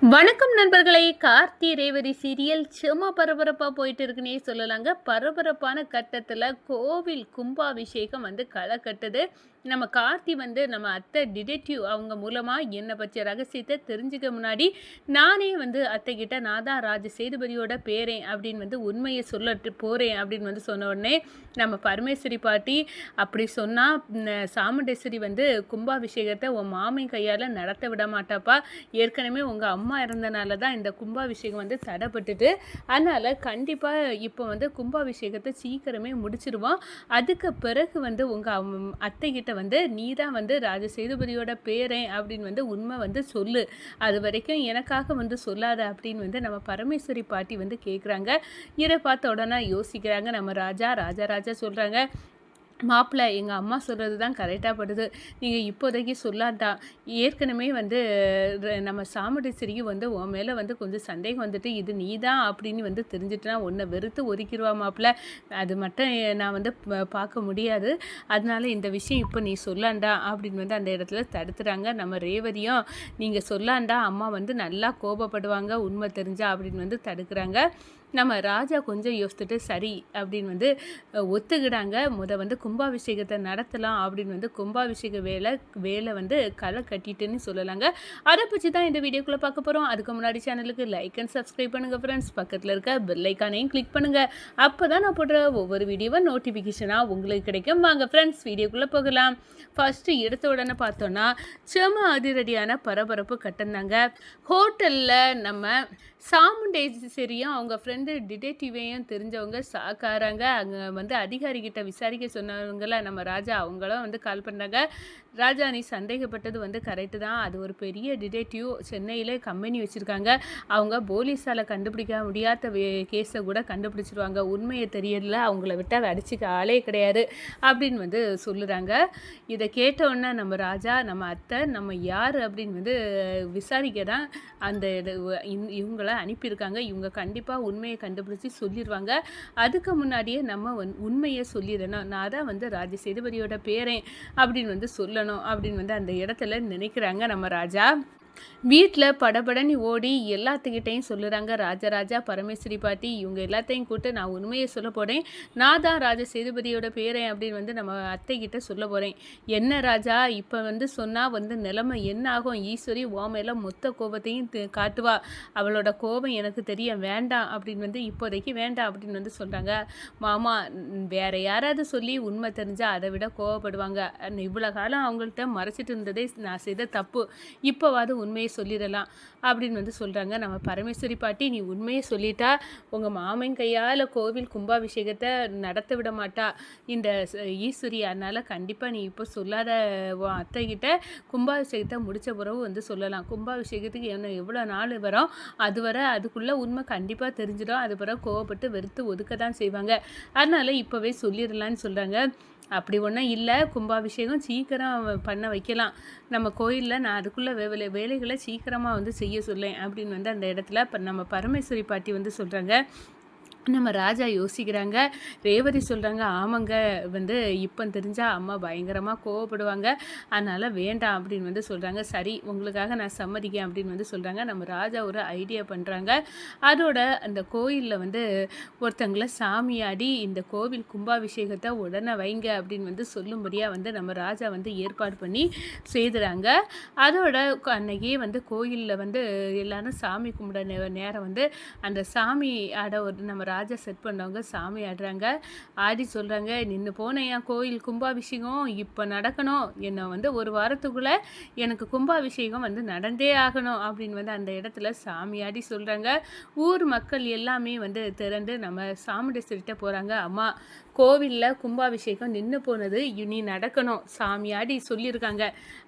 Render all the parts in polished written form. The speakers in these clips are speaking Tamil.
வணக்கம் நண்பர்களே. கார்த்தி ரேவதி சீரியல் செம பரபரப்பாக போயிட்டு இருக்குன்னே சொல்லலாங்க. பரபரப்பான கட்டத்தில் கோவில் கும்பாபிஷேகம் களை கட்டுது. நம்ம கார்த்தி நம்ம அத்தை டிடெக்டிவ் அவங்க மூலமாக என்னை பற்றிய ரகசியத்தை தெரிஞ்சுக்க முன்னாடி நானே அத்தை கிட்ட நான் தான் ராஜ சேதுபதியோட பேரேன் அப்படின்னு உண்மையை சொல்லட்டு போகிறேன் அப்படின்னு சொன்ன உடனே நம்ம பரமேஸ்வரி பாட்டி அப்படி சொன்னால் சாமுண்டேஸ்வரி கும்பாபிஷேகத்தை உன் மாமின் கையால் நடத்த விட மாட்டாப்பா. ஏற்கனவே உங்கள் அம்மா இருந்தனால தான் இந்த கும்பாபிஷேகம் தடைப்பட்டுட்டு, அதனால் கண்டிப்பாக இப்போ கும்பாபிஷேகத்தை சீக்கிரமே முடிச்சிருவோம். அதுக்கு பிறகு உங்கள் அத்தைகிட்ட நீ தான் ராஜ சேதுபதியோட பேரன் அப்படின்னு உண்மை சொல்லு. அது வரைக்கும் எனக்காக சொல்லாத அப்படின்னு நம்ம பரமேஸ்வரி பாட்டி கேட்குறாங்க. இதை பார்த்த உடனே யோசிக்கிறாங்க. நம்ம ராஜா சொல்கிறாங்க, மாப்பிள்ளை எங்கள் அம்மா சொல்கிறது தான் கரெக்டாக படுது. நீங்கள் இப்போதைக்கு சொல்லாதான். ஏற்கனவே நம்ம சாமுண்டீஸ்வரிக்கு உன் மேலே கொஞ்சம் சந்தேகம் இது நீ தான் அப்படின்னு தெரிஞ்சிட்டுனா உன்னை வெறுத்து ஒதுக்கிடுவா மாப்பிள்ளை. அது மட்டும் நான் பார்க்க முடியாது. அதனால இந்த விஷயம் இப்போ நீ சொல்லாண்டா அப்படின்னு அந்த இடத்துல தடுத்துறாங்க. நம்ம ரேவதியும் நீங்கள் சொல்லாண்டா அம்மா நல்லா கோபப்படுவாங்க உண்மை தெரிஞ்சா அப்படின்னு தடுக்கிறாங்க. நம்ம ராஜா கொஞ்சம் யோசித்துட்டு சரி அப்படின்னு ஒத்துக்கிடாங்க. கும்பாபிஷேகத்தை நடத்தலாம் அப்படின்னு கும்பாபிஷேக வேலை களை கட்டிட்டுன்னு சொல்லலாங்க. அதை பற்றி தான் இந்த வீடியோக்குள்ளே பார்க்க போகிறோம். அதுக்கு முன்னாடி சேனலுக்கு லைக் அண்ட் சப்ஸ்கிரைப் பண்ணுங்கள் ஃப்ரெண்ட்ஸ். பக்கத்தில் இருக்க பெல் ஐக்கானையும் கிளிக் பண்ணுங்கள். அப்போ தான் நான் போடுற ஒவ்வொரு வீடியோவை நோட்டிஃபிகேஷனாக உங்களுக்கு கிடைக்கும். வாங்க ஃப்ரெண்ட்ஸ் வீடியோக்குள்ளே போகலாம். ஃபஸ்ட்டு எடுத்த உடனே பார்த்தோன்னா செம அதிரடியான பரபரப்பு கட்டினாங்க. ஹோட்டலில் நம்ம சாமுண்டேஸ்வரியும் அவங்க ஃப்ரெண்டு டிடெக்டிவையும் தெரிஞ்சவங்க சாக்காராங்க. அங்கே அதிகாரிகிட்ட விசாரிக்க சொன்னவங்கள நம்ம ராஜா அவங்களும் கால் பண்ணாங்க. ராஜா நீ சந்தேகப்பட்டது கரெக்டு தான். அது ஒரு பெரிய டிடெக்டிவ் சென்னையில் கம்பெனி வச்சுருக்காங்க. அவங்க போலீஸால் கண்டுபிடிக்க முடியாத கேஸை கூட கண்டுபிடிச்சிருவாங்க. உண்மையை தெரியல, அவங்கள விட்டால் அடிச்சுக்க ஆளே கிடையாது அப்படின்னு சொல்லுறாங்க. இதை கேட்டவுடனே நம்ம ராஜா நம்ம அத்தை நம்ம யார் அப்படின்னு விசாரிக்க தான் அந்த இவங்கள அனுப்பியிருக்காங்க. இவங்க கண்டிப்பாக உண்மையை கண்டுபிடிச்சி சொல்லிடுவாங்க. அதுக்கு முன்னாடியே நம்ம உண்மையை சொல்லிடணும். நான் தான் ராஜ சேதுபதியோட பேரன் அப்படின்னு சொல்லணும் அப்படின்னு அந்த இடத்துல நினைக்கிறாங்க நம்ம ராஜா. வீட்டில் படபடன்னு ஓடி எல்லாத்துக்கிட்டையும் சொல்லுறாங்க. ராஜா பரமேஸ்வரி பாட்டி இவங்க எல்லாத்தையும் கூப்பிட்டு நான் உண்மையை சொல்ல போகிறேன். நான் தான் ராஜ சேதுபதியோட பேரன் அப்படின்னு நம்ம அத்தைக்கிட்ட சொல்ல போகிறேன். என்ன ராஜா இப்போ சொன்னால் நிலைமை என்ன ஆகும்? ஈஸ்வரி ஓ மேலே மொத்த கோபத்தையும் காட்டுவா. அவளோட கோபம் எனக்கு தெரிய வேண்டாம் அப்படின்னு இப்போதைக்கு வேண்டாம் அப்படின்னு சொல்கிறாங்க. மாமா வேற யாராவது சொல்லி உண்மை தெரிஞ்சால் அதை விட கோவப்படுவாங்க. இவ்வளோ காலம் அவங்கள்ட்ட மறைச்சிட்டு இருந்ததே நான் செய்த தப்பு. இப்போவாது உண்மையை சொல்லிடலாம் அப்படின்னு சொல்கிறாங்க. நம்ம பரமேஸ்வரி பாட்டி நீ உண்மையை சொல்லிட்டா உங்கள் மாமன் கையால் கோவில் கும்பாபிஷேகத்தை நடத்த விட மாட்டா இந்த ஈஸ்வரி. அதனால் கண்டிப்பாக நீ இப்போ சொல்லாத அத்தைக்கிட்ட கும்பாபிஷேகத்தை முடித்த பிறகு சொல்லலாம். கும்பாபிஷேகத்துக்கு என்ன எவ்வளோ நாள் வரும், அதுக்குள்ளே உண்மை கண்டிப்பாக தெரிஞ்சிடும். அது பிறகு கோவப்பட்டு வெறுத்து ஒதுக்க தான் செய்வாங்க. அதனால் இப்போவே சொல்லிடலான்னு சொல்கிறாங்க. அப்படி ஒன்றும் இல்லை, கும்பாபிஷேகம் சீக்கிரம் பண்ண வைக்கலாம். நம்ம கோயிலில் நான் அதுக்குள்ளே வேலைகளை சீக்கிரமாக செய்ய சொல்லேன் அப்படின்னு அந்த இடத்துல நம்ம பரமேஸ்வரி பாட்டி சொல்கிறாங்க. நம்ம ராஜா யோசிக்கிறாங்க. ரேவதி சொல்கிறாங்க ஆமாங்க இப்போ தெரிஞ்சால் அம்மா பயங்கரமாக கோவப்படுவாங்க. அதனால் வேண்டாம் அப்படின்னு சொல்கிறாங்க. சரி உங்களுக்காக நான் சம்மதிக்கேன் அப்படின்னு சொல்கிறாங்க. நம்ம ராஜா ஒரு ஐடியா பண்ணுறாங்க. அதோட அந்த கோயிலில் ஒருத்தங்களை சாமியாடி இந்த கோவில் கும்பாபிஷேகத்தை உடனே வைங்க அப்படின்னு சொல்லும்படியாக நம்ம ராஜா ஏற்பாடு பண்ணி செய்துறாங்க. அதோட அன்னைக்கே கோயிலில் எல்லாரும் சாமி கும்பிட நேரம் அந்த சாமி ஆட நம்ம ராஜா செட் பண்ணவங்க சாமி ஆடுறாங்க. ஆடி சொல்கிறாங்க நின்று போனேன் என் கோயில் கும்பாபிஷேகம் இப்போ நடக்கணும். என்னை ஒரு வாரத்துக்குள்ளே எனக்கு கும்பாபிஷேகம் நடந்தே ஆகணும் அப்படின்னு அந்த இடத்துல சாமியாடி சொல்கிறாங்க. ஊர் மக்கள் எல்லாமே திரண்டு நம்ம சாமுண்டேஸ்வரிட்ட போகிறாங்க. அம்மா கோவிலில் கும்பாபிஷேகம் நின்று போனது இனி நடக்கணும். சாமியாடி சொல்லியிருக்காங்க,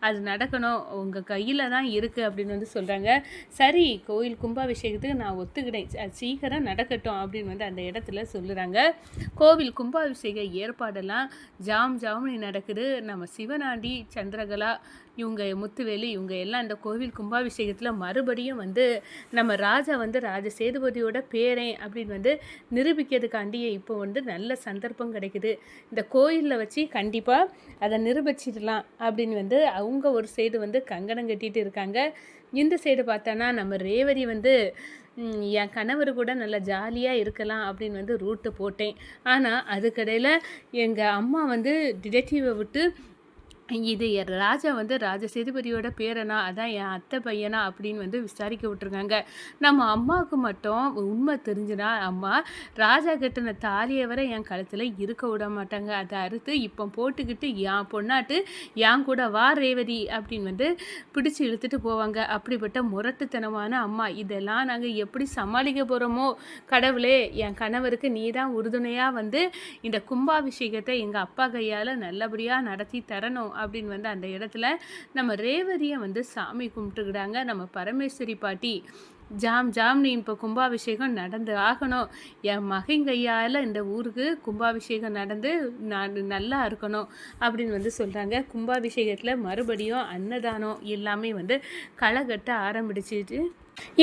அது நடக்கணும், உங்கள் கையில் தான் இருக்குது அப்படின்னு சொல்கிறாங்க. சரி கோயில் கும்பாபிஷேகத்துக்கு நான் ஒத்துக்கிட்டேன், அது சீக்கிரம் நடக்கட்டும் அப்படின்னு அந்த இடத்துல சொல்லுறாங்க. கோவில் கும்பாபிஷேக ஏற்பாடெல்லாம் ஜாம்னு நடக்குது. நம்ம சிவனாண்டி சந்திரகலா இவங்க முத்துவேலு இவங்க எல்லாம் இந்த கோவில் கும்பாபிஷேகத்தில் மறுபடியும் நம்ம ராஜா ராஜ சேதுபதியோட பேரன் அப்படின்னு நிரூபிக்கிறதுக்காண்டியே இப்போ நல்ல சந்தர்ப்பம் கிடைக்குது. இந்த கோயிலில் வச்சு கண்டிப்பாக அதை நிரூபிச்சிடலாம் அப்படின்னு அவங்க ஒரு சைடு கங்கணம் கட்டிட்டு இருக்காங்க. இந்த சைடு பார்த்தோன்னா நம்ம ரேவதி வந்து என் கணவர் கூட நல்லா ஜாலியாக இருக்கலாம் அப்படின்னு வந்து ரூட்டு போட்டேன். ஆனால் அதுக்கடையில் எங்கள் அம்மா வந்து டிடெக்டிவை விட்டு இது ராஜா வந்து ராஜ சேதுபதியோட பேரனா, அதான் என் அத்தை பையனா அப்படின்னு வந்து விசாரிக்க விட்டுருக்காங்க. நம்ம அம்மாவுக்கு மட்டும் உண்மை தெரிஞ்சுனா அம்மா ராஜா கட்டின தாலியை வரை என் கழுத்தில் இருக்க விட மாட்டாங்க. அதை அறுத்து இப்போ போட்டுக்கிட்டு என் பொண்ணாட்டு என் கூட வா ரேவதி அப்படின்னு வந்து பிடிச்சி இழுத்துட்டு போவாங்க. அப்படிப்பட்ட முரட்டுத்தனமான அம்மா. இதெல்லாம் நாங்கள் எப்படி சமாளிக்க போகிறோமோ கடவுளே, என் கணவருக்கு நீ தான் உறுதுணையாக வந்து இந்த கும்பாபிஷேகத்தை எங்கள் அப்பா கையால் நல்லபடியாக நடத்தி தரணும் அப்படின்னு வந்து அந்த இடத்துல நம்ம ரேவதியை வந்து சாமி கும்பிட்டுக்கிட்டாங்க. நம்ம பரமேஸ்வரி பாட்டி ஜாம்னு இப்போ கும்பாபிஷேகம் நடந்து ஆகணும், என் மகன் கையால் இந்த ஊருக்கு கும்பாபிஷேகம் நடந்து நான் நல்லா இருக்கணும் அப்படின்னு வந்து சொல்கிறாங்க. கும்பாபிஷேகத்தில் மறுபடியும் அன்னதானம் எல்லாமே வந்து களை கட்ட ஆரம்பிச்சிட்டு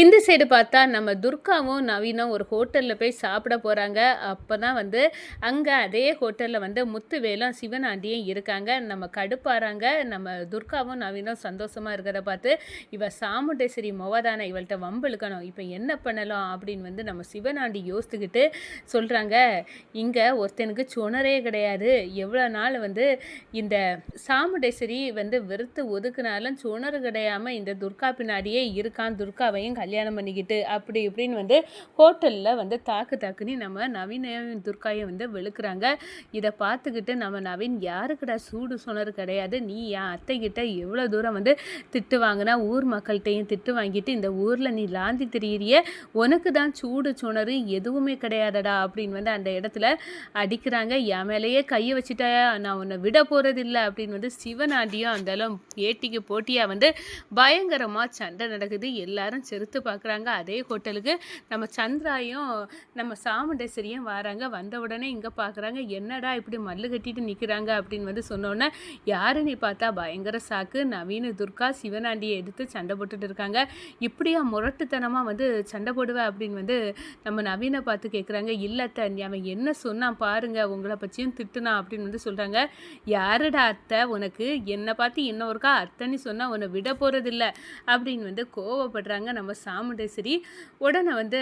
இந்த சைடு பார்த்தா நம்ம துர்காவும் நவீனும் ஒரு ஹோட்டலில் போய் சாப்பிட போகிறாங்க. அப்போ தான் வந்து அங்கே அதே ஹோட்டலில் வந்து முத்துவேலும் சிவனாண்டியும் இருக்காங்க. நம்ம கடுப்பாறாங்க. நம்ம துர்காவும் நவீனும் சந்தோஷமாக இருக்கிறத பார்த்து இவள் சாமுண்டேஸ்வரி மொவதான இவள்கிட்ட வம்பு இழுக்கணும், இப்போ என்ன பண்ணலாம் அப்படின்னு வந்து நம்ம சிவனாண்டி யோசித்துக்கிட்டு சொல்கிறாங்க. இங்கே ஒருத்தனுக்கு சுணரே கிடையாது, எவ்வளோ நாள் வந்து இந்த சாமுண்டேஸ்வரி வந்து வெறுத்து ஒதுக்குனாலும் சுணறு கிடையாமல் இந்த துர்கா பின்னாடியே இருக்கான், துர்காவை கல்யாணம் பண்ணிக்கிட்டு அப்படி இப்படின்னு வந்து ஹோட்டலில் வந்து தாக்குன்னு நம்ம நவீனையும் துர்காயும் வந்து வெளுக்குறாங்க. இதை பார்த்துக்கிட்டு நம்ம நவீன் யாருக்கிட்ட சூடு சொன்னது கிடையாது, நீ என் அத்தைக்கிட்ட எவ்வளோ தூரம் வந்து திட்டு வாங்கினா ஊர் மக்கள்கிட்டையும் திட்டு வாங்கிட்டு இந்த ஊரில் நீ லாந்தி திரியிறிய, உனக்கு தான் சூடு சொன்னது எதுவுமே கிடையாதடா அப்படின்னு வந்து அந்த இடத்துல அடிக்கிறாங்க. என் மேலேயே கையை வச்சுட்டா நான் உன்னை விட போகிறதில்லை அப்படின்னு வந்து சிவனாண்டியும் அந்தளவு ஏட்டிக்கு போட்டியாக வந்து பயங்கரமாக சண்டை நடக்குது. எல்லாரும் செருத்து பார்க்குறாங்க. அதே ஹோட்டலுக்கு நம்ம சந்திராயும் நம்ம சாமுண்டேஸ்வரியும் வராங்க. வந்த உடனே இங்கே பார்க்குறாங்க, என்னடா இப்படி மல்லு கட்டிட்டு நிற்கிறாங்க அப்படின்னு வந்து சொன்னோன்னே யாருன்னு பார்த்தா பயங்கர சாக்கு. நவீன துர்கா சிவனாண்டியை எடுத்து சண்டை போட்டுட்டு இருக்காங்க. இப்படியா முரட்டுத்தனமாக வந்து சண்டை போடுவேன் அப்படின்னு வந்து நம்ம நவீனை பார்த்து கேட்குறாங்க. இல்லத்த அவன் என்ன சொன்னான் பாருங்க, உங்களை பற்றியும் திட்டுனா அப்படின்னு வந்து சொல்கிறாங்க. யாருடா அத்தை, உனக்கு என்னை பார்த்து இன்னொருக்கா அத்தைன்னு சொன்னால் உன்னை விட போகிறதில்ல அப்படின்னு வந்து கோவப்படுறாங்க நம்ம சாமுண்டேஸ்வரி. உடனே வந்து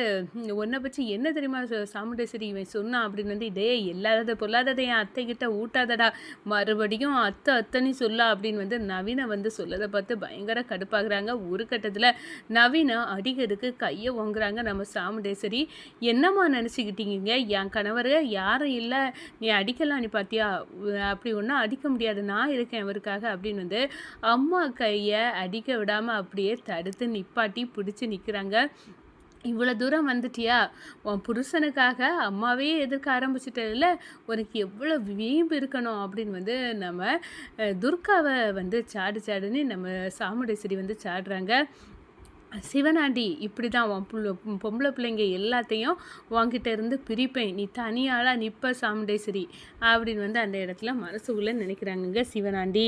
உன்னை பற்றி என்ன தெரியுமா சாமுண்டேஸ்வரி இவன் சொன்னான் அப்படின்னு வந்து இதே எல்லாத பொல்லாததை என் அத்தைக்கிட்ட ஊட்டாதடா, மறுபடியும் அத்தைன்னு சொல்லா அப்படின்னு வந்து நவீனை வந்து சொல்லதை பார்த்து பயங்கர கடுப்பாகிறாங்க. ஒரு கட்டத்தில் நவீனை அடிக்கிறதுக்கு கையை வாங்குறாங்க நம்ம சாமுண்டேஸ்வரி. என்னம்மா நினச்சிக்கிட்டீங்க, என் கணவர் யாரும் இல்லை, நீ அடிக்கலாம் நீ பார்த்தியா, அப்படி ஒன்றும் அடிக்க முடியாது, நான் இருக்கேன் அவருக்காக அப்படின்னு வந்து அம்மா கையை அடிக்க விடாமல் அப்படியே தடுத்து நிப்பாட்டி பிடிச்சி நிற்கிறாங்க. இவ்வளோ தூரம் வந்துட்டியா, உன் புருஷனுக்காக அம்மாவே எதிர்க்க ஆரம்பிச்சிட்டதில்ல, உனக்கு எவ்வளோ வீம்பு இருக்கணும் அப்படின்னு வந்து நம்ம துர்காவை வந்து சாடுன்னு நம்ம சாமுண்டேஸ்வரி வந்து சாடுறாங்க. சிவனாண்டி இப்படி தான் உன் பொம்பளை பிள்ளைங்க எல்லாத்தையும் உன்கிட்ட இருந்து பிரிப்பேன், நீ தனியாளாக நிற்ப சாமுண்டேஸ்வரி அப்படின்னு வந்து அந்த இடத்துல மனசுக்குள்ளே நினைக்கிறாங்க சிவனாண்டி.